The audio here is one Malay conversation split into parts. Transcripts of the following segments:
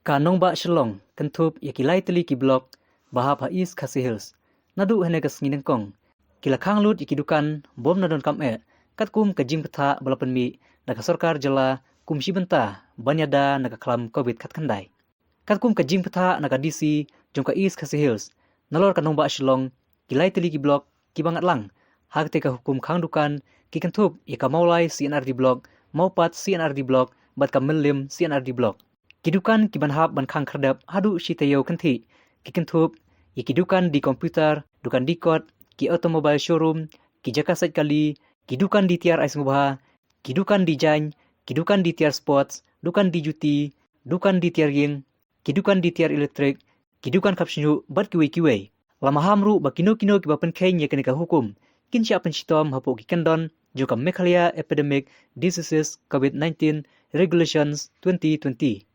Kanong ba shalong kentup yakilai teli ki blok bahap hais khasi hills nadu hene kas nginengkong kilakang lut ikidukan bom nadon kam katkum kajing petha balapan mi naka sarkar jala kumshi benta banyada naka klam covid khatkandai katkum kajing petha naka DC jongka is khasi hills nalor kanong ba shalong kilai teli ki blok ki bangat lang hak teka hukum khang dukan ki kentup yakamaulai CNRD blok maupat CNRD blok bat kamelim CNRD blok kidukan kibanhap ban khang khardap hadu shitayo kanthi kikentup ikidukan di komputer dukan di kot ki automobile showroom ki jaka sait kali kidukan di tiar ais ngubha kidukan di jan kidukan di tiar sports dukan di juti dukan di tiar ying kidukan di tiar elektrik kidukan kapsinu bat kiwe lamahamru bakino kino ki bapen khain ye kenika hukum kinsya penshitom hapo kikendon joka Meghalaya Epidemic Diseases COVID-19 Regulations 2020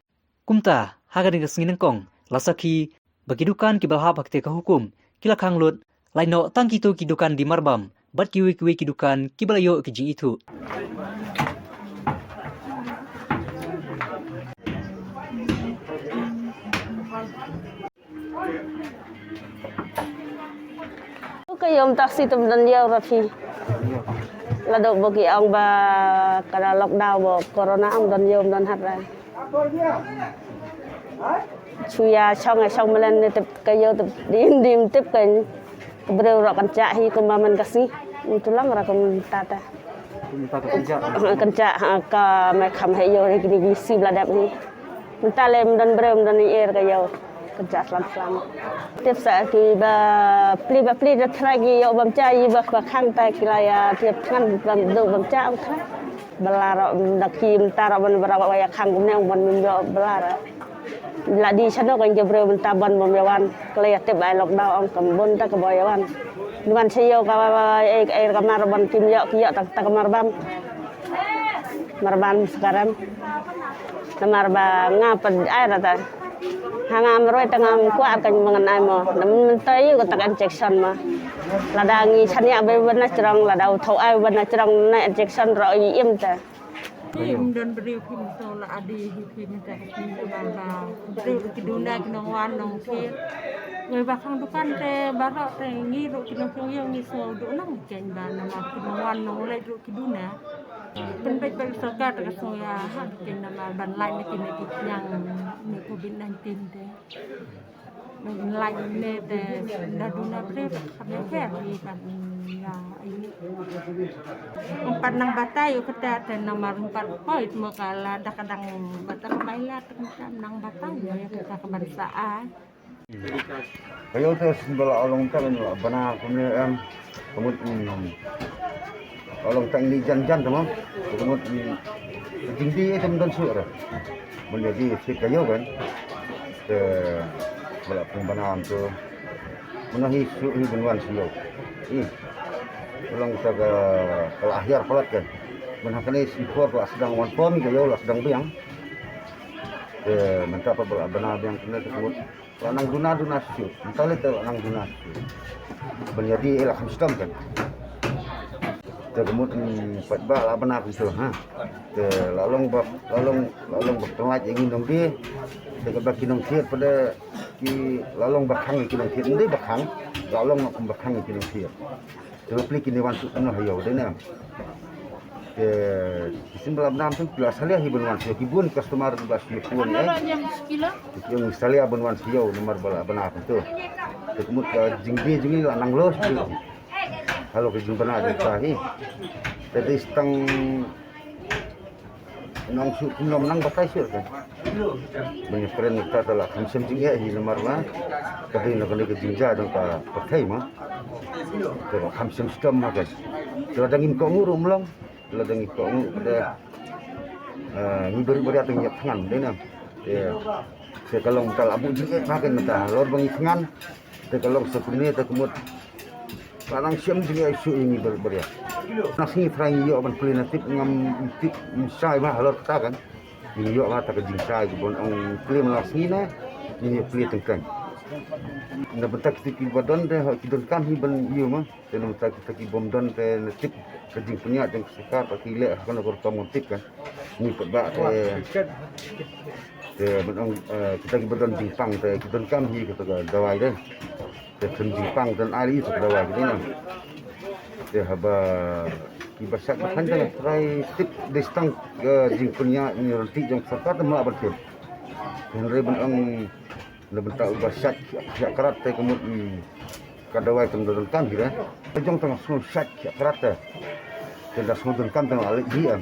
kumta hagan ngas nginengkong lasaki bagidukan kibalha bakte ka hukum kilakang lut laino tangkito kidukan di marbam bat kiwi kidukan kibalayo kijing itu Kayom taksi tum dan dia rafi ladok bagi ang ba kada lockdown bo corona ang dan yom dan hat rai chuya chong melen tip kayo tip dim tip kan breu rak kanca hi ko maman kasi tulang ra kon tata kanca ka mai kham hayo ri gini si bladap ni mentalem dan breu dan air kayo kanca slam tip sa ki ba pli da thragi yo bam cha yi ba khang ta kilaya tip ngan bam do bam cha ang thra belara dakim tara ban berapa waya khang gumne ban minjo belara la di chano kan jebre benta ban momyawan kleatip ai lockdown ang kambon ta kabayawan duan sayo ka air kamar ban kimyo kiyo tak kamar bam marban sekarang namar ba ngapa air ta hangam roi tangam kuat kan mengenai mo namun tayu ko tak injection ma ladangi chania be bana cerang ladau thau ai bana cerang na injection ro im ta Im dan beri pun so la adi hipin ta hipin ba beri kiduna kinong wan nong kir ngai ba khang dukan te barok te ngi ro kinong so yo ngi so do nang ken ba nama kinong wan nong le ro kiduna pen baik baik sarkar ta so ya ha ken nama ban lai ne kin yang ni covid-19 te lai ne te da duna beri khamne ke ri ban ya ini umpat nang batay o kada te namar umpat point mo kala da kadang batang baylat nang batang ya kita kebangsaan kayo terus bala olong kan bana kemudian olong tang ni jan teman kemudian tinggi itu dan suara menjadi si kayo kan ke bala pembanaan tu menahi suhu benwan siyo ulang kita ke akhir pelat kan menakani sipor lah sedang wan pom kayo lah sedang biang ke mentah apa benar yang kena tersebut lanang duna siu mentah itu lanang duna menjadi elah sistem kan kemudian patba lah benar itu ke lalong berpengaruh ingin dong dia dekat kinong tiat pada ki lalong bakhang kinong tiat ini bakhang lalong nak bakhang kinong tiat terus pilih kini wansu penuh hayau dena ke simbol abnam tu kelas salia hibun wansu hibun customer bas hibun yang salia abun wansu hayau nomor bala abnam tu kemudian jinggi lanang los kalau ke jingpana ada tahi jadi setang nong su nom nang bakai sur kan banyak keren kita telah konsum tinggi di nomor mana tapi nak kena kejingja dan ka pakai mah kalau konsum sistem makan kalau dangin kau ngurung long kalau dangin kau ada ni beri atau nyak tangan dena ya kalau abu jingga makan mentah lor bangi tangan kalau sepenuhnya terkemut Parang siam juga isu ini berbeda. Nasi frang yo ban kulina tip ngam tip sai mah halor ta kan. Ini yo mata ke jingsai bon ong klim nasi na ini pli tengkang. Na betak tiki badon de ho kidon kan hi ban yo mah. Teno tak tiki bom don te tip ke jing punya jeng sekar pa kile kan gor kamu tip kan. Ni peba benang kita kebetulan Jepang kita kam hi kita dawai deh ke Jepang dan ali itu dawai gini nah haba ibasak kan dah try tip distang jingkunya ini nanti yang serta temu apa tu yang benang lebih tahu ibasak ya kerat kemudian kadawai kemudian kam gitu pejong tengah semua syak kerat dan semua kan tengah ali dia